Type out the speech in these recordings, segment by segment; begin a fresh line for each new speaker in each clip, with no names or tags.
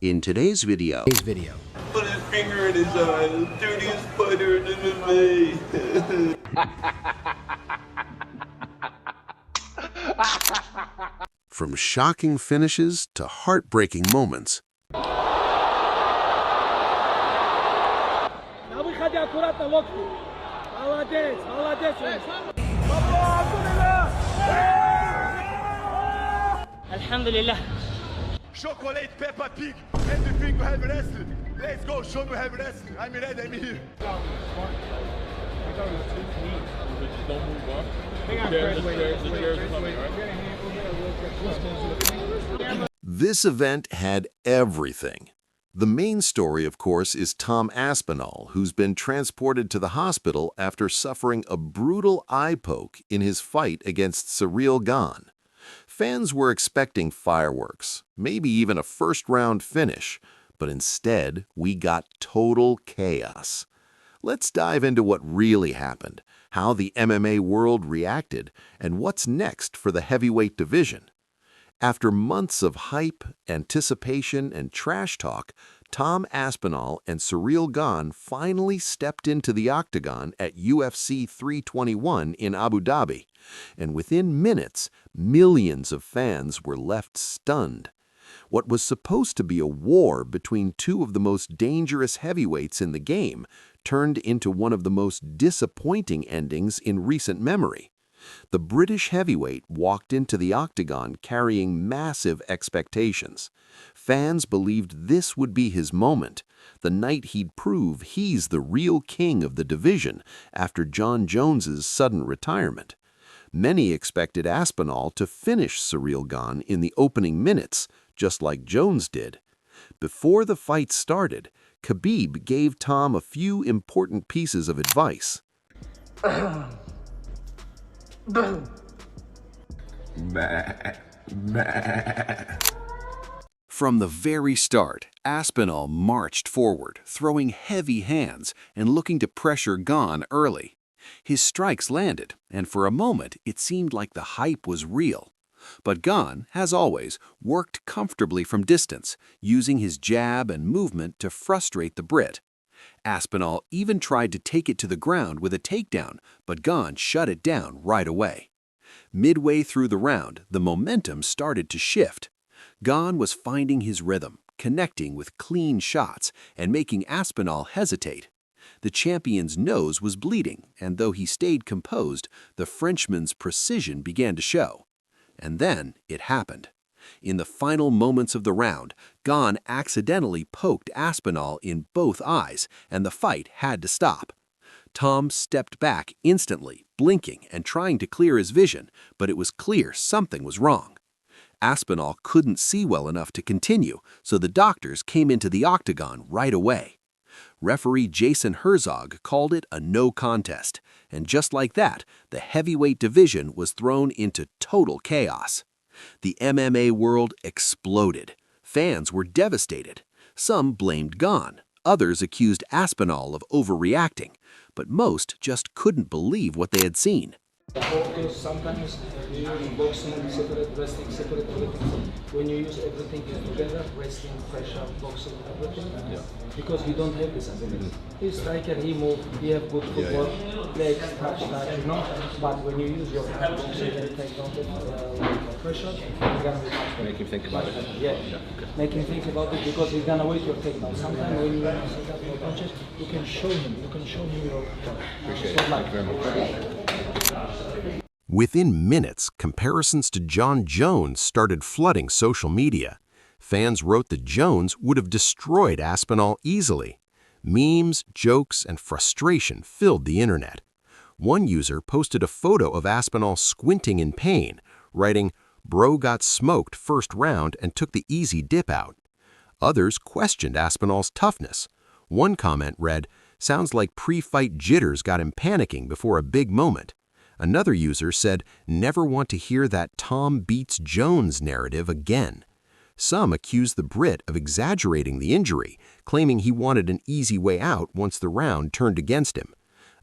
In today's video.
Put his finger in his eye. Dirtiest fighter in MMA.
From shocking finishes to heartbreaking moments.
Alhamdulillah.
Chocolate Peppa Pig. Everything you have wrestled. Let's go, show me have wrestled. I'm ready, I'm here.
This event had everything. The main story, of course, is Tom Aspinall, who's been transported to the hospital after suffering a brutal eye poke in his fight against Ciryl Gane. Fans were expecting fireworks, maybe even a first-round finish, but instead we got total chaos. Let's dive into what really happened, how the MMA world reacted, and what's next for the heavyweight division. After months of hype, anticipation, and trash talk, Tom Aspinall and Ciryl Gane finally stepped into the octagon at UFC 321 in Abu Dhabi, and within minutes, millions of fans were left stunned. What was supposed to be a war between two of the most dangerous heavyweights in the game turned into one of the most disappointing endings in recent memory. The British heavyweight walked into the octagon carrying massive expectations. Fans believed this would be his moment, the night he'd prove he's the real king of the division after Jon Jones's sudden retirement. Many expected Aspinall to finish Ciryl Gane in the opening minutes, just like Jones did. Before the fight started, Khabib gave Tom a few important pieces of advice. From the very start, Aspinall marched forward, throwing heavy hands and looking to pressure Gane early. His strikes landed, and for a moment it seemed like the hype was real. But Gane, as always, worked comfortably from distance, using his jab and movement to frustrate the Brit. Aspinall even tried to take it to the ground with a takedown, but Gane shut it down right away. Midway through the round, the momentum started to shift. Gane was finding his rhythm, connecting with clean shots, and making Aspinall hesitate. The champion's nose was bleeding, and though he stayed composed, the Frenchman's precision began to show. And then it happened. In the final moments of the round, Gane accidentally poked Aspinall in both eyes, and the fight had to stop. Tom stepped back instantly, blinking and trying to clear his vision, but it was clear something was wrong. Aspinall couldn't see well enough to continue, so the doctors came into the octagon right away. Referee Jason Herzog called it a no contest, and just like that, the heavyweight division was thrown into total chaos. The MMA world exploded. Fans were devastated. Some blamed Gane, others accused Aspinall of overreacting, but most just couldn't believe what they had seen.
Focus, sometimes you use boxing separate, wrestling separate, everything. When you use everything together, wrestling, pressure, boxing, everything, because we don't have this ability. He's striker, he move, he have good footwork, legs, touch, you know. But when you use your hand boxing and take down the pressure, you're gonna be much better.
Make him think about it.
Yeah, make him think about it because he's gonna wait your takedown. Sometimes when you set up your punches, you can show him your.
Appreciate it. Thank you very much.
Within minutes, comparisons to Jon Jones started flooding social media. Fans wrote that Jones would have destroyed Aspinall easily. Memes, jokes, and frustration filled the internet. One user posted a photo of Aspinall squinting in pain, writing, "Bro got smoked first round and took the easy dip out." Others questioned Aspinall's toughness. One comment read, "Sounds like pre-fight jitters got him panicking before a big moment." Another user said, "Never want to hear that Tom beats Jones narrative again." Some accused the Brit of exaggerating the injury, claiming he wanted an easy way out once the round turned against him.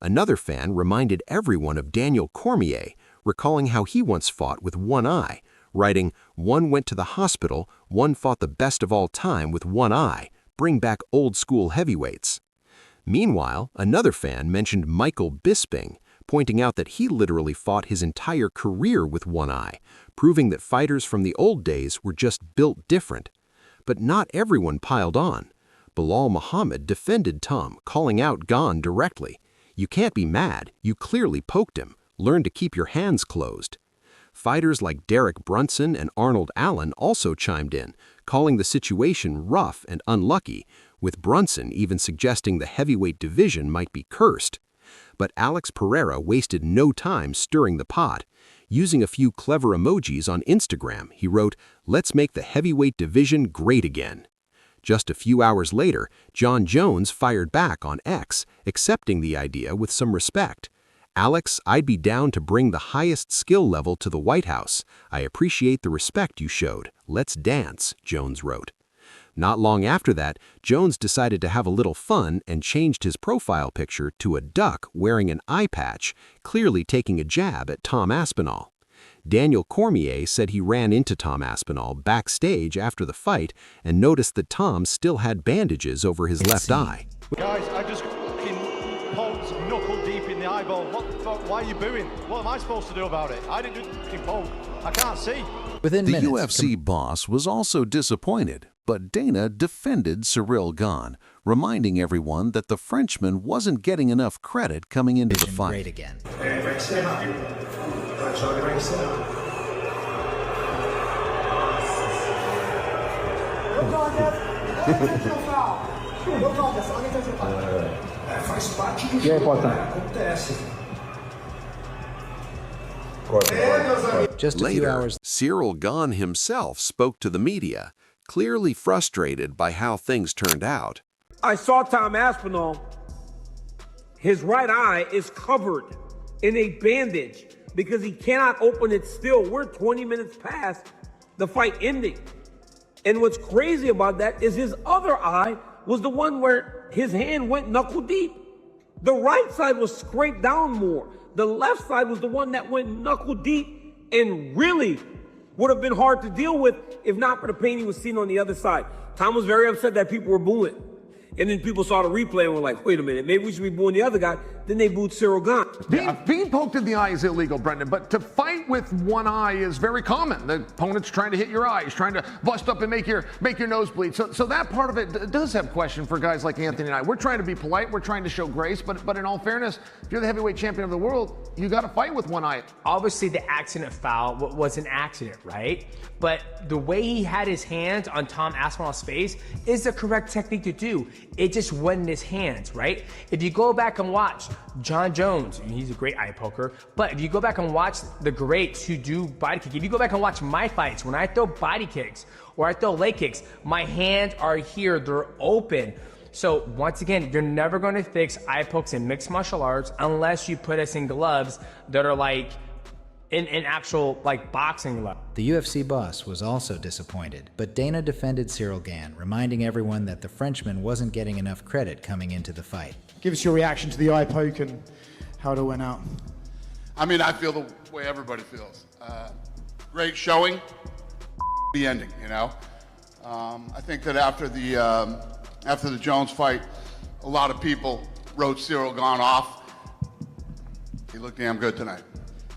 Another fan reminded everyone of Daniel Cormier, recalling how he once fought with one eye, writing, "One went to the hospital, one fought the best of all time with one eye. Bring back old-school heavyweights." Meanwhile, another fan mentioned Michael Bisping, pointing out that he literally fought his entire career with one eye, proving that fighters from the old days were just built different. But not everyone piled on. Bilal Muhammad defended Tom, calling out Gane directly. "You can't be mad, you clearly poked him. Learn to keep your hands closed." Fighters like Derek Brunson and Arnold Allen also chimed in, calling the situation rough and unlucky, with Brunson even suggesting the heavyweight division might be cursed. But Alex Pereira wasted no time stirring the pot. Using a few clever emojis on Instagram, he wrote, "Let's make the heavyweight division great again." Just a few hours later, Jon Jones fired back on X, accepting the idea with some respect. "Alex, I'd be down to bring the highest skill level to the White House. I appreciate the respect you showed. Let's dance," Jones wrote. Not long after that, Jones decided to have a little fun and changed his profile picture to a duck wearing an eye patch, clearly taking a jab at Tom Aspinall. Daniel Cormier said he ran into Tom Aspinall backstage after the fight and noticed that Tom still had bandages over his left eye.
Guys, I just fucking poked knuckle deep in the eyeball. What the fuck? Why are you booing? What am I supposed to do about it? I didn't do the fucking poke. I can't see.
The UFC boss was also disappointed, but Dana defended Ciryl Gane, reminding everyone that the Frenchman wasn't getting enough credit coming into the fight.
Great again. Just a few hours.
Ciryl Gane himself spoke to the media, clearly frustrated by how things turned out.
"I saw Tom Aspinall. His right eye is covered in a bandage because he cannot open it still. We're 20 minutes past the fight ending. And what's crazy about that is his other eye was the one where his hand went knuckle deep. The right side was scraped down more. The left side was the one that went knuckle deep and really would have been hard to deal with if not for the pain he was seeing on the other side." Tom was very upset that people were booing. And then people saw the replay and were like, "Wait a minute, maybe we should be booing the other guy." Then they booed Ciryl Gane.
Being poked in the eye is illegal, Brendan, but to fight with one eye is very common. The opponent's trying to hit your eye. He's trying to bust up and make your nose bleed. So that part of it does have question for guys like Anthony and I. We're trying to be polite. We're trying to show grace. But in all fairness, if you're the heavyweight champion of the world, you got to fight with one eye.
Obviously, the accident foul was an accident, right? But the way he had his hands on Tom Aspinall's face is the correct technique to do. It just wasn't his hands, right? If you go back and watch Jon Jones, he's a great eye poker, but if you go back and watch the greats who do body kick, if you go back and watch my fights, when I throw body kicks or I throw leg kicks, my hands are here, they're open. So once again, you're never gonna fix eye pokes in mixed martial arts unless you put us in gloves that are like in actual like boxing gloves.
The UFC boss was also disappointed, but Dana defended Ciryl Gane, reminding everyone that the Frenchman wasn't getting enough credit coming into the fight.
Give us your reaction to the eye poke and how it all went out.
I mean, I feel the way everybody feels. Great showing, the ending, you know? I think that after the Jones fight, a lot of people wrote Ciryl Gane off. He looked damn good tonight.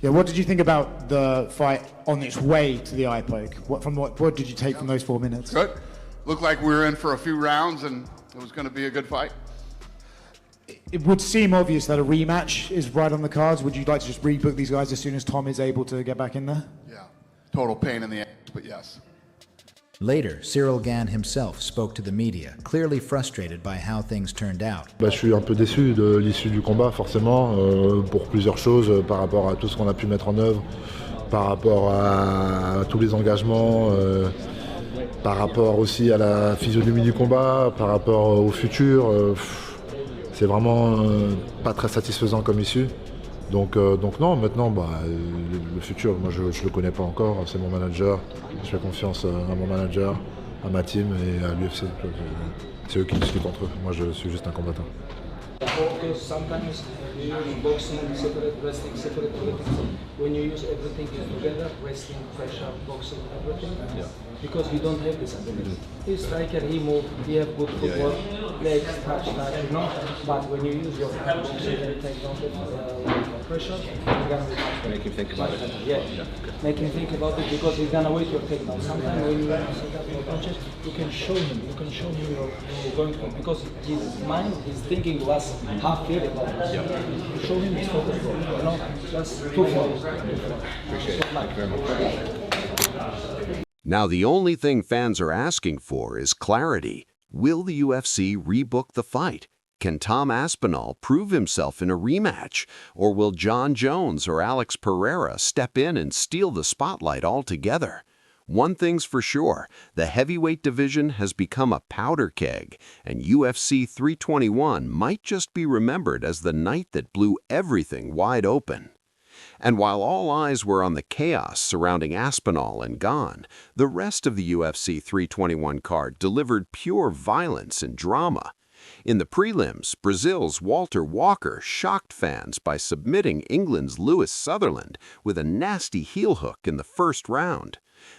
Yeah, what did you think about the fight on its way to the eye poke? What did you take from those 4 minutes?
Good. Looked like we were in for a few rounds and it was going to be a good fight.
It would seem obvious that a rematch is right on the cards. Would you like to just rebook these guys as soon as Tom is able to get back in there?
Yeah, total pain in the ass, but yes.
Later, Ciryl Gane himself spoke to the media, clearly frustrated by how things turned out.
Je suis un peu déçu de l'issue du combat, forcément, pour plusieurs choses, par rapport à tout ce qu'on a pu mettre en œuvre, par rapport à tous les engagements, par rapport aussi à la physionomie du combat, par rapport au futur. C'est vraiment pas très satisfaisant comme issue. Donc non, maintenant, le futur, moi je le connais pas encore, c'est mon manager. Je fais confiance à mon manager, à ma team et à l'UFC. C'est eux qui discutent entre eux. Moi je suis juste un combattant.
Because sometimes you use boxing separate, wrestling separate, everything. When you use everything together, wrestling, pressure, boxing, everything, because we don't have this ability. He's striker, he move, he have good footwork, legs, touch, you know. But when you use your hand boxing and take down the pressure, you're gonna be much better.
Make him think about it.
Yeah, make him think about it because he's gonna wait your takedown. Sometimes when you set up your punches, you can show him you're going to, because his mind is thinking was half field about it. Show him his focus, you know, just two forms.
Appreciate it. Thank you very much.
Now, the only thing fans are asking for is clarity. Will the UFC rebook the fight? Can Tom Aspinall prove himself in a rematch? Or will John Jones or Alex Pereira step in and steal the spotlight altogether? One thing's for sure, the heavyweight division has become a powder keg, and UFC 321 might just be remembered as the night that blew everything wide open. And while all eyes were on the chaos surrounding Aspinall and Gane, the rest of the UFC 321 card delivered pure violence and drama. In the prelims, Brazil's Walter Walker shocked fans by submitting England's Lewis Sutherland with a nasty heel hook in the first round.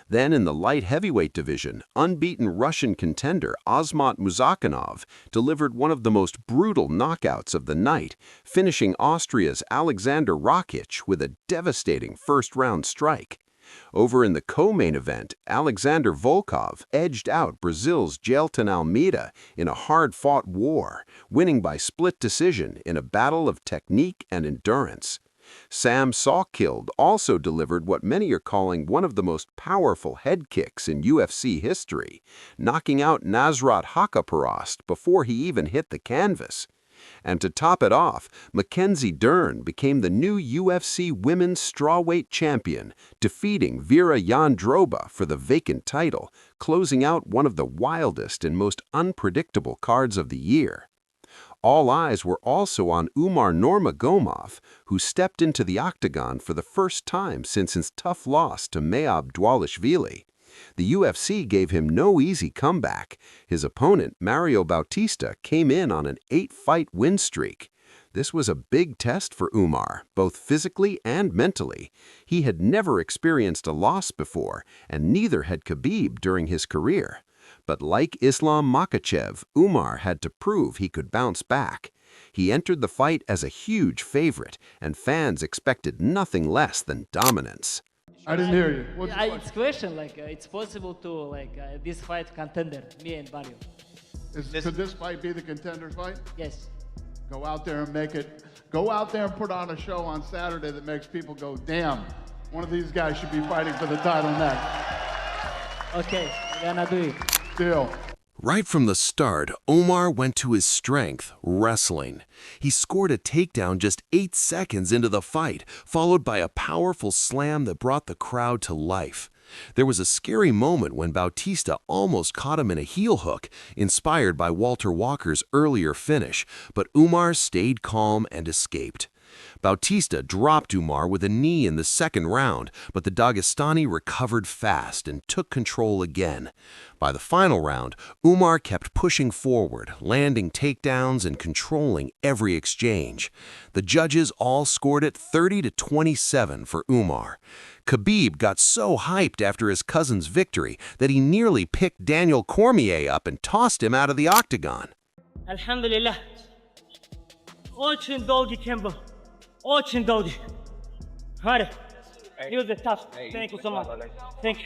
Then in the light heavyweight division, unbeaten Russian contender Osmat Muzakhanov delivered one of the most brutal knockouts of the night, finishing Austria's Alexander Rakic with a devastating first-round strike. Over in the co-main event, Alexander Volkov edged out Brazil's Jailton Almeida in a hard-fought war, winning by split decision in a battle of technique and endurance. Sam Sawkild also delivered what many are calling one of the most powerful head kicks in UFC history, knocking out Nasrat Haqparast before he even hit the canvas. And to top it off, Mackenzie Dern became the new UFC Women's Strawweight Champion, defeating Vera Yandroba for the vacant title, closing out one of the wildest and most unpredictable cards of the year. All eyes were also on Umar Nurmagomedov, who stepped into the octagon for the first time since his tough loss to Mayab Dvalishvili. The UFC gave him no easy comeback. His opponent, Mario Bautista, came in on an 8-fight win streak. This was a big test for Umar, both physically and mentally. He had never experienced a loss before, and neither had Khabib during his career. But like Islam Makhachev, Umar had to prove he could bounce back. He entered the fight as a huge favorite, and fans expected nothing less than dominance.
I didn't hear you.
It's question it's possible to this fight contender, me and Mario.
Could this fight be the contenders fight?
Yes.
Go out there and make it. Go out there and put on a show on Saturday that makes people go, damn, one of these guys should be fighting for the title next.
Okay, we're gonna do it.
Deal.
Right from the start, Umar went to his strength, wrestling. He scored a takedown just 8 seconds into the fight, followed by a powerful slam that brought the crowd to life. There was a scary moment when Bautista almost caught him in a heel hook, inspired by Walter Walker's earlier finish, but Umar stayed calm and escaped. Bautista dropped Umar with a knee in the second round, but the Dagestani recovered fast and took control again. By the final round, Umar kept pushing forward, landing takedowns and controlling every exchange. The judges all scored it 30-27 for Umar. Khabib got so hyped after his cousin's victory that he nearly picked Daniel Cormier up and tossed him out of the octagon.
Alhamdulillah. Очень долгий кембл. Очень долгий. Hadi. It was a tough. Thank you so much. Thank you.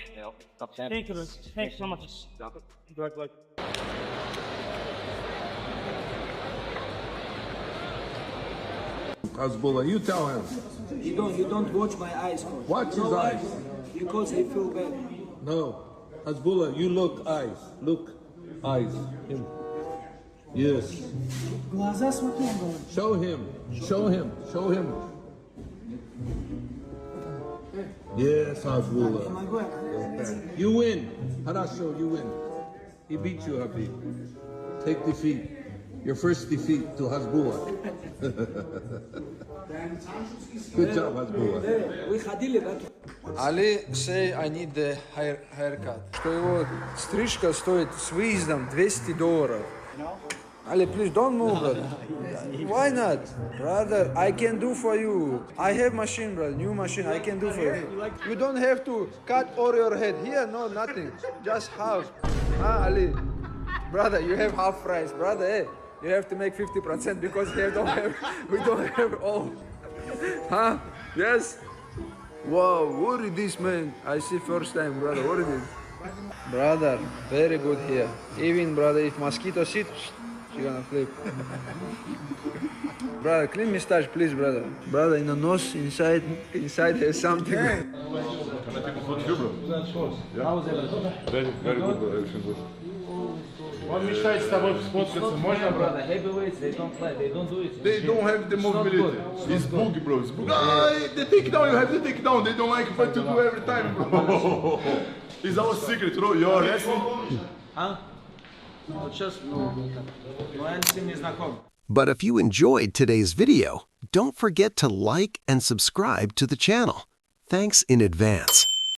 Thank you. Thank you so much. Good.
Hasbulla, you tell him.
You don't watch my eyes, coach.
Watch his eyes.
Because I feel bad.
No. Hasbulla, you look eyes. Look. Eyes. Him. Yes. Show him. Show him. Show him. Yes, Hasbulla. You win. Harasho, you win. He beat you, Habib. Take defeat. Your first defeat to Hasbulla. Good job, Hasbulla.
Ali say I need the haircut. Что его стрижка стоит с выездом $200. Ali, please don't move, brother. Why not? Brother, I can do for you. I have machine, brother, new machine, I can do for you. You don't have to cut all your head. Here, no, nothing. Just half. Ah, Ali. Brother, you have half price. Brother, hey, you have to make 50% because we don't have all. Huh? Yes? Wow, what is this, man? I see first time, brother. What is this? Brother, very good here. Even, brother, if mosquito sit, she gonna flip. Brother, clean mustache, please, brother. Brother, in the nose, inside has something.
Very, very good, bro. Everything good.
Brother, heavyweights, they don't play, they don't do it.
They don't have the mobility. It's boogie, bro. It's boogie. The takedown, you have the takedown. They don't like fight to do every time, bro. It's our secret, bro. Your wrestling.
Huh? Just no anything is not come.
But if you enjoyed today's video, don't forget to like and subscribe to the channel. Thanks in advance.